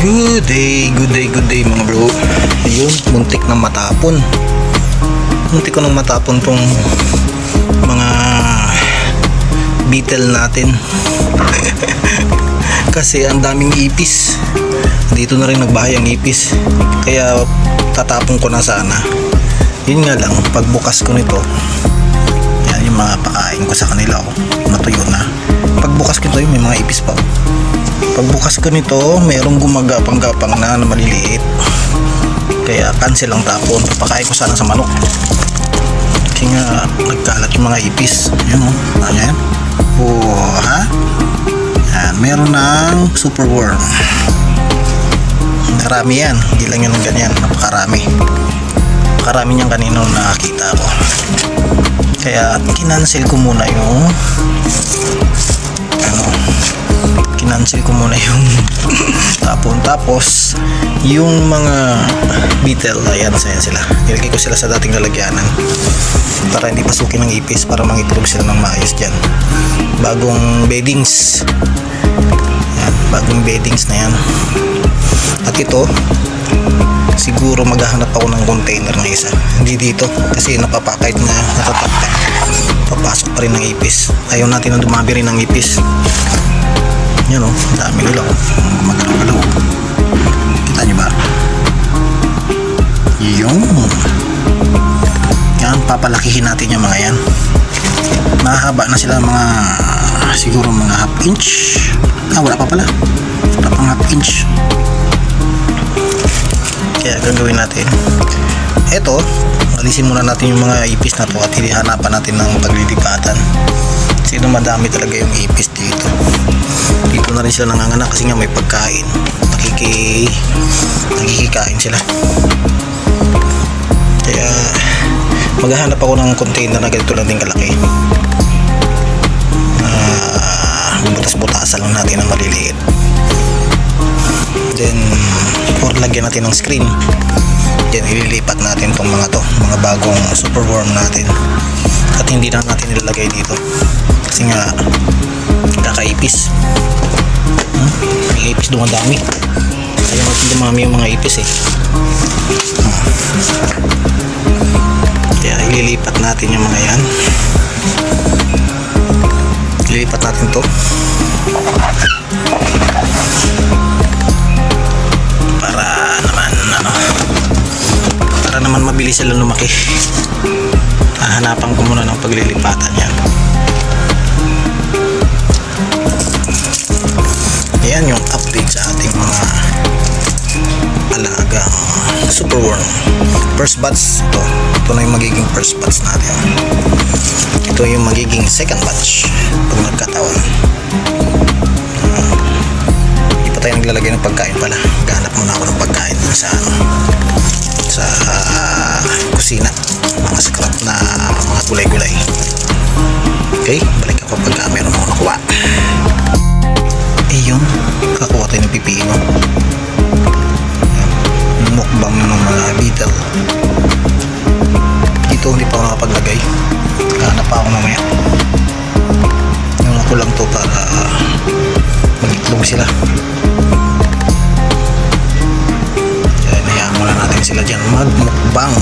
Good day mga bro. Ayun, muntik na matapon. Muntik ko nang matapon tong mga beetle natin. Kasi ang daming ipis. Dito na rin nagbahay ang ipis. Kaya tatapon ko na sana. Yun nga lang, pagbukas ko nito, yan yung mga pakain ko sa kanila, oh, natuyo na. Pagbukas ko nito, may mga ipis pa, oh. Pagbukas ko nito, mayroong gumagapang-gapang na maliliit. Kaya cancel ang tapon. Papakain ko sana sa manok. Kasi nga nagkalat yung mga ipis. Yun, oh. Ayan. Oh, ha? Yan. Meron ng super worm. Marami yan. Hindi lang yan ng ganyan. Napakarami. Napakarami niyang kanino nakakita ko. Kaya kinancel ko muna yung kinancel ko muna yung tapon. Tapos yung mga beetle, ayan sila. Nilagay ko sila sa dating lalagyanan para hindi pasukin ng ipis, para mangitlog sila ng maayos dyan. Bagong beddings. Yan, bagong beddings na yan. At ito, siguro maghahanap ako ng container na isa. Hindi dito kasi napapakait na, natataktak. Papasok pa rin ng ipis. Ayaw natin na dumabi rin ng ipis. Yan o, dami nila o. Magalaw-galaw. Kita nyo ba? Yung yan, papalakihin natin yung mga yan. Mahaba na sila, mga siguro mga half inch. Wala pa pala. Wala pang half inch. Kaya gagawin natin, eto, alisin muna natin yung mga ipis na to at hihanapan natin ng paglilipatan. Kasi madami talaga yung ipis dito. Dito na rin sila nanganganak kasi nga may pagkain. Nakikikain sila. Kaya maghahanap ako ng container na ganito lang din kalaki. Butas-butasan lang natin ng maliliit. Then or lagyan natin ng screen. Then ililipat natin tong mga to, mga bagong superworm natin. At hindi na natin ilalagay dito kasi nga kakaipis. May ipis doon, ang dami. Ayaw natin dumami yung mga ipis eh. Kaya ililipat natin yung mga yan. Ililipat natin to para naman mabilis sila lumaki. Hahanapan ko muna ng paglilipatan yan. Yan yung update sa ating mga alagang superworm. First batch ito na yung magiging first batch natin. Ito yung magiging second batch pag nagkataon. Hindi pa tayo naglalagay ng pagkain pala. Gahanap muna ako ng pagkain sa kusina, mga scrap na mga gulay-gulay. Okay, balik ako pagka meron ako nakuha. Yun, kakuha tayo ng pipino. Mukbang ng mga beetle. Dito hindi pa ako nakapaglagay. Kahanap pa ako mamaya. Yung ako lang to para mag-itlog sila. Kaya nayaan muna natin sila dyan magmukbang.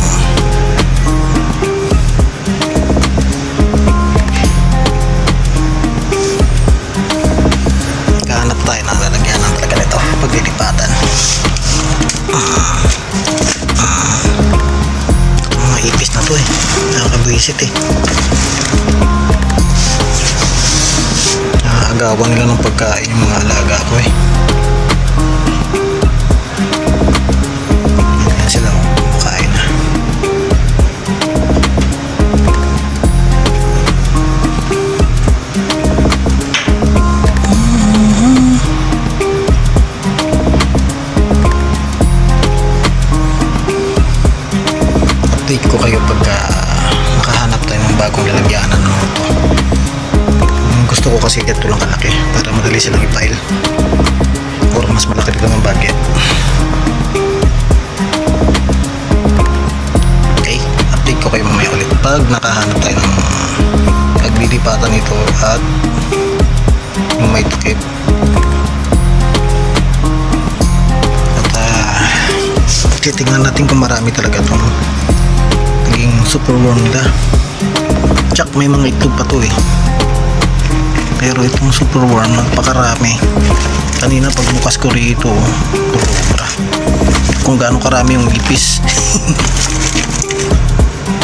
Kahanap tayo na lalagyan ng talaga nito paglilipatan. Mga ipis na to eh, nakakabwisit eh. Nakakagawang nila ng pagkain yung mga alaga ko eh. Yan sila, makain na. Update ko kayo pagka nakahanap tayo ng bagong lalagyanan ng ito. Gusto ko kasi ganito lang kalaki para madali silang i-file or mas malaki dito ng budget. Okay, update ko kayo mamaya ulit pag nakahanap tayo ng paglilipatan ito at may takip. Titignan natin kung marami talaga itong naging superworm nila. Tsak may mga itlog pa to eh, pero itong superworm napakarami. Kanina pagbukas ko rito, sobra. Kung gaano karami yung ipis.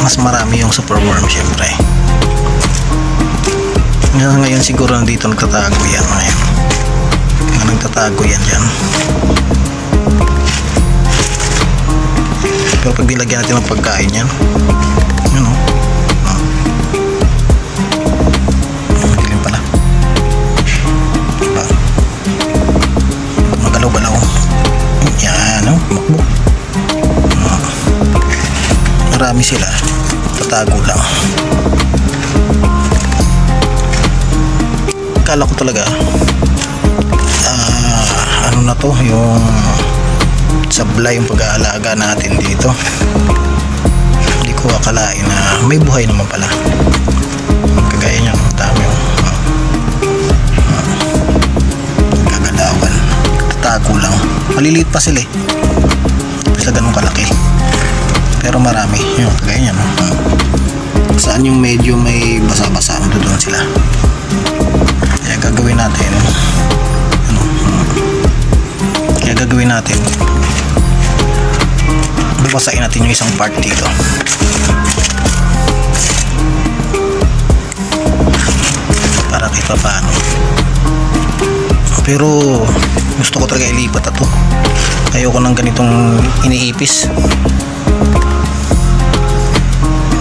Mas marami yung superworm syempre. Ngayon siguro nandito nagtatago yan. Nagtatago yan dyan. Pero pag nilagyan natin ng pagkain yan, yun o, madilim pala, diba? Magalaw-galaw yan o, makbo. Marami sila, tatago lang. Akala ko talaga ano na to, yung sablay yung pag-aalaga natin dito. Hindi ko akalain na may buhay naman pala. Kagaya nyo, dami yung gagalawan, tatago lang. Maliliit pa sila eh, basta ganun kalaki, pero marami yung kagaya nyo. Saan yung medyo may basa-basa, doon sila. Kaya gagawin natin babasain natin yung isang part dito para kahit paano. Pero gusto ko talaga ilipat ito, ayoko ng ganitong iniipis.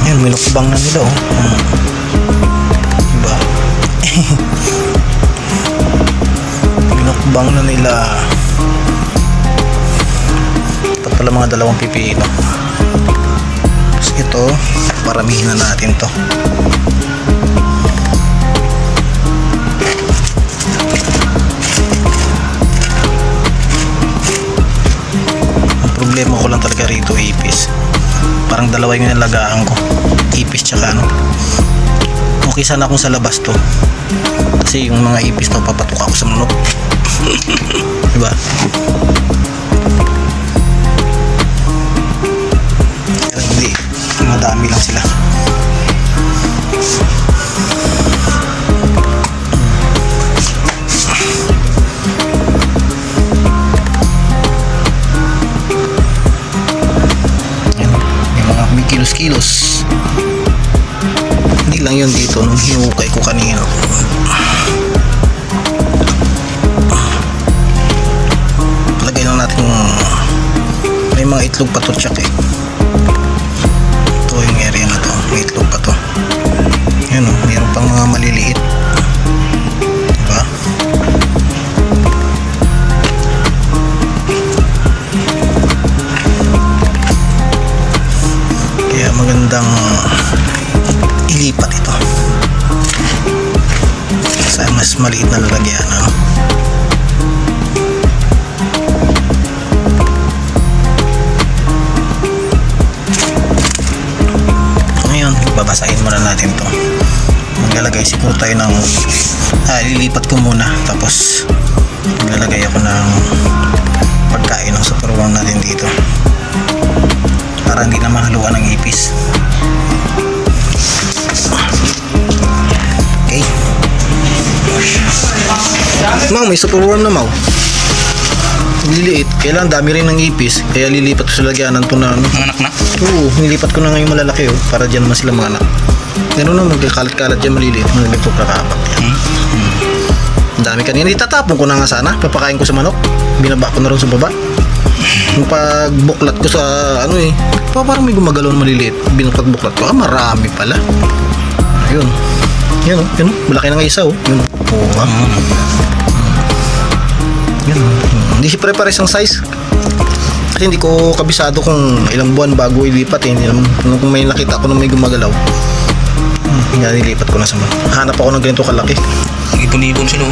Yan, minukbang na nila oh. Diba? Minukbang na nila. Ito pala mga dalawang pipino. Tapos ito, paramihin na natin to. Ang problema ko lang talaga rito ipis. Parang dalawa yung nalagaan ko, ipis tsaka ano. Okay sana kung sa labas to, kasi yung mga ipis to papatok ako sa manok. Diba? Pero hindi, madami lang sila. Yan, may kilos-kilos. Hindi lang yun dito, nung hinukay ko kanina. Lagay lang natin may mga itlog pa to, tsak eh. Ito yung area na to, may itlog pa to. Yan o, mayroon pang mga maliliit, diba? Kaya magandang ilipat ito sa mas maliit na lalagyanan. Ngayon babasahin muna natin to. Maglalagay siguro tayo ng lilipat ko muna, tapos maglalagay ako ng pagkain ng superworm natin dito para hindi na mahaluan ng ipis. Okay. Mau, may superworm na mau. Liliit. Kailangan dami rin ng ipis, kaya lilipat ko sa lagyanan to na ano. Anak na? Oo, nilipat ko na ngayon malalaki oh, para dyan naman sila mga anak. Gano'n na, magkakalat-kalat dyan maliliit. Maliliit ko kakapak yan. Ang dami kanina. Itatapon ko na nga sana. Papakain ko sa manok. Binaba ko na rin sa baba. Yung pagbuklat ko sa ano eh, parang may gumagalaw na maliliit. Binuklat-buklat ko. Marami pala. Ayun. Yun oh, yun oh. Malaki na nga isa oh. Yun oh. Yun oh. Hindi si pare-pares ang size. Kasi hindi ko kabisado kung ilang buwan bago ilipat eh. Kung may nakita ko na may gumagalaw, nilipat ko na sa mga. Hanap ako ng ganito kalaki. Ipon-ipon sila.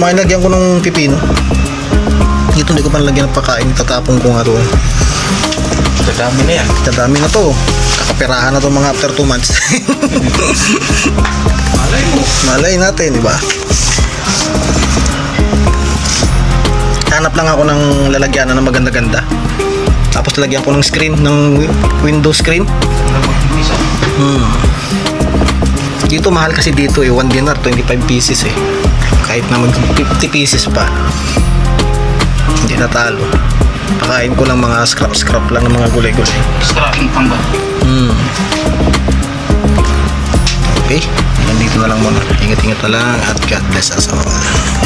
Makinagyan ko ng pipino. Dito hindi ko pa nalagyan ng pagkain. Tatapon ko nga to. Dadami na yan. Dadami na to. Kakaperahan na to mga after 2 months. Malay mo. Malay natin, diba? Hanap lang ako ng lalagyan na maganda-ganda. Tapos lagyan ko ng screen, ng window screen. Dito mahal kasi dito eh, 1 dinar 25 pieces eh. Kahit na mag 50 pieces pa, hindi natalo. Pakain ko lang mga scrap lang ng mga gulay-gulay. Scrapping pang ba? Okay, nandito na lang muna. Ingat-ingat na lang at God bless us all.